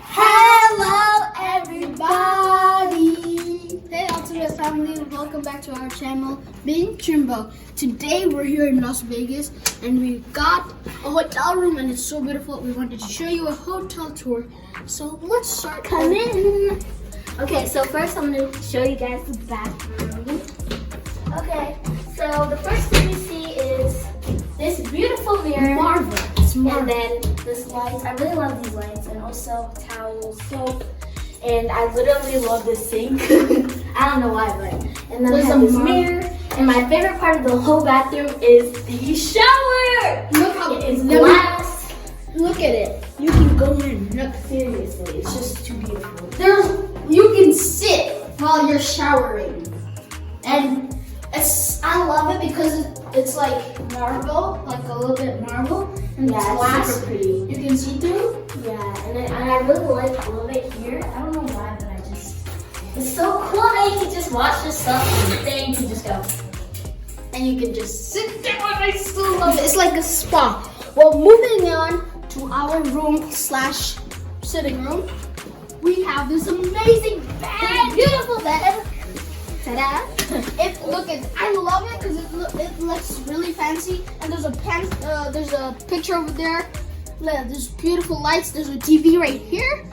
Hello everybody! Hey Ultimate Family, welcome back to our channel, Being Chimbo. Today we're here in Las Vegas and we got a hotel room and it's so beautiful. We wanted to show you a hotel tour. So let's start. Come in. Okay, so first I'm going to show you guys the bathroom. Okay, so the first thing you see is this beautiful mirror. Marvelous. And then this lights. I really love these lights, and also towels, soap, and I literally love this sink. I don't know why, but and then I have this mirror. And my favorite part of the whole bathroom is the shower. Look how it is glass. Look at it. You can go in. No, seriously, it's just too beautiful. You can sit while you're showering, and I love it because it's like marble, like a little bit marble, and Yeah, it's it's glass. super pretty. You can see through. Yeah, and I really love it here. I don't know why, but it's so cool that you can just wash yourself and then you can just go. And you can just sit there. I still love it. It's like a spa. Well, moving on to our room slash sitting room, we have this amazing bed, beautiful bed. Ta-da! I love it because it looks really fancy. And there's a picture over there. There's beautiful lights. There's a TV right here,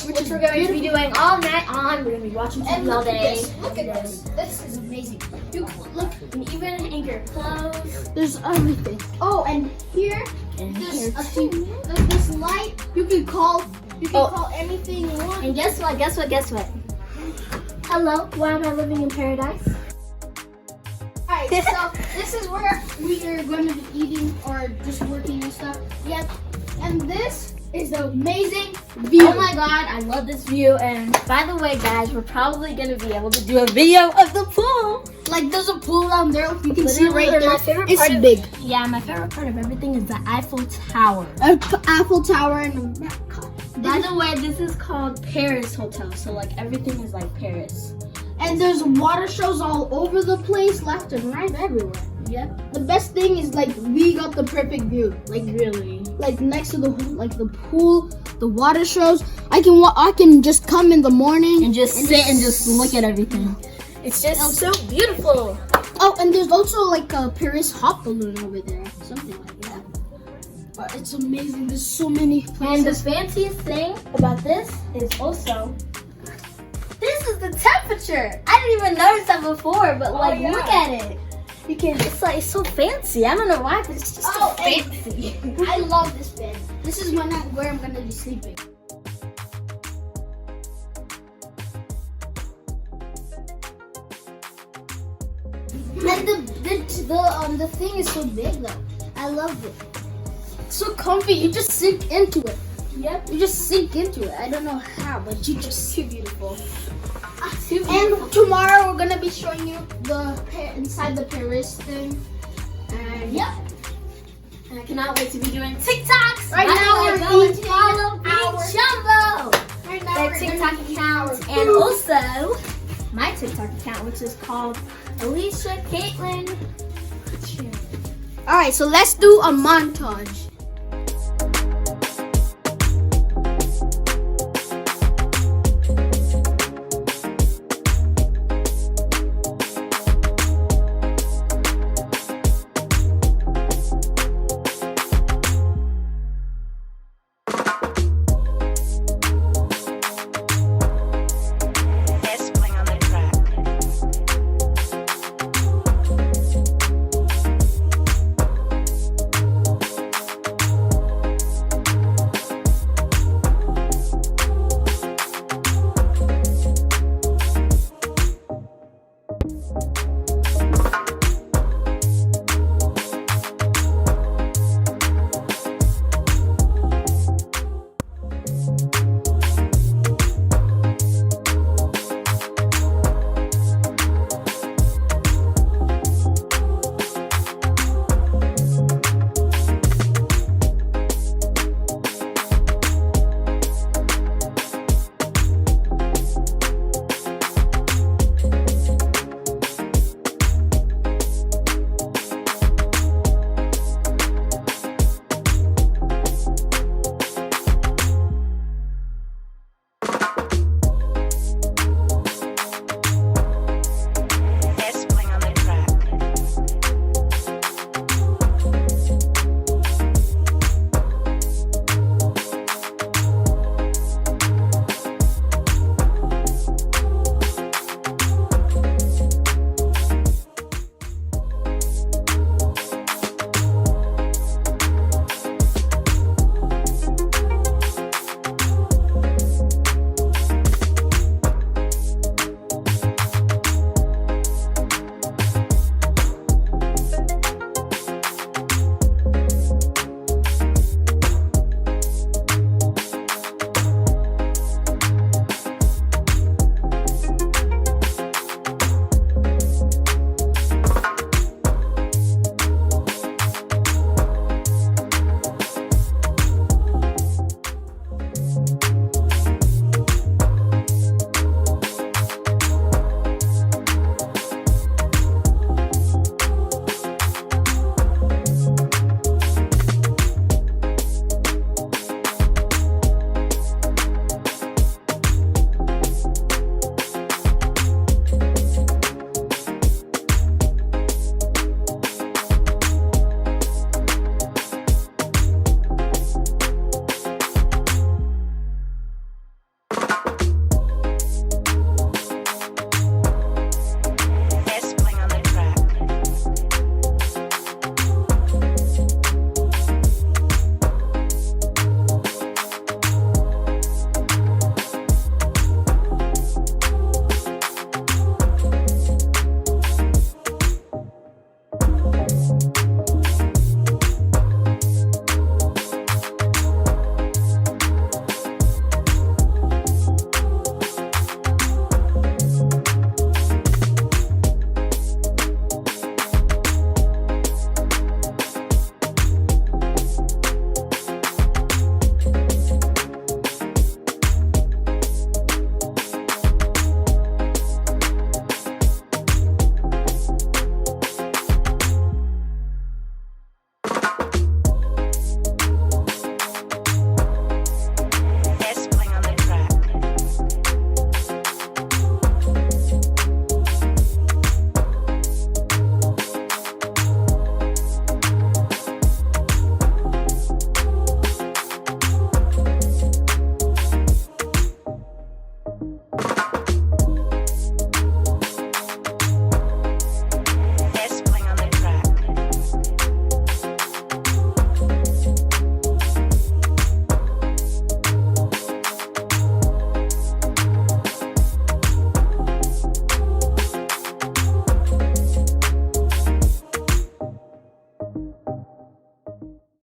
Which we're going to be doing all night on. We're going to be watching TV all day. Look at this. This is amazing. Look. And even in your clothes. There's everything. Oh, and here there's this light. You can call anything you want. And guess what? Hello, why am I living in paradise? Alright, so this is where we are going to be eating or just working and stuff. Yep. And this is the amazing view. Oh my god, I love this view. And by the way, guys, we're probably going to be able to do a video of the pool. Like there's a pool down there. You can see right there. My favorite It's part big. Yeah, my favorite part of everything is the Eiffel Tower. Eiffel Tower and By the way, this is called Paris Hotel, so like everything is like Paris. and there's water shows all over the place, left and right, everywhere. Yep. The best thing is like we got the perfect view. Like Really? like next to the pool, the water shows. I can just come in the morning And just sit and just look at everything. It's just so beautiful. Oh, and there's also like a Paris hot balloon over there, something like that. But it's amazing. There's so many And the places. fanciest thing about this is also this is the temperature. I didn't even notice that before, but like yeah. look at it. You can. It's like it's so fancy. I don't know why, but it's just so and fancy. I love this bed. This is where I'm gonna be sleeping. And the thing is so big though. I love it. It's so comfy. You just sink into it. Yep. You just sink into it. I don't know how, but you just Too beautiful. And tomorrow we're gonna be showing you inside the Paris thing. And Yep. And I cannot wait to be doing TikToks. Right now we're going to eating follow our- Big Jumbo. right now Their we're TikTok gonna be account, eating and our also my TikTok account, which is called Alicia Caitlin. All right, so let's do a montage.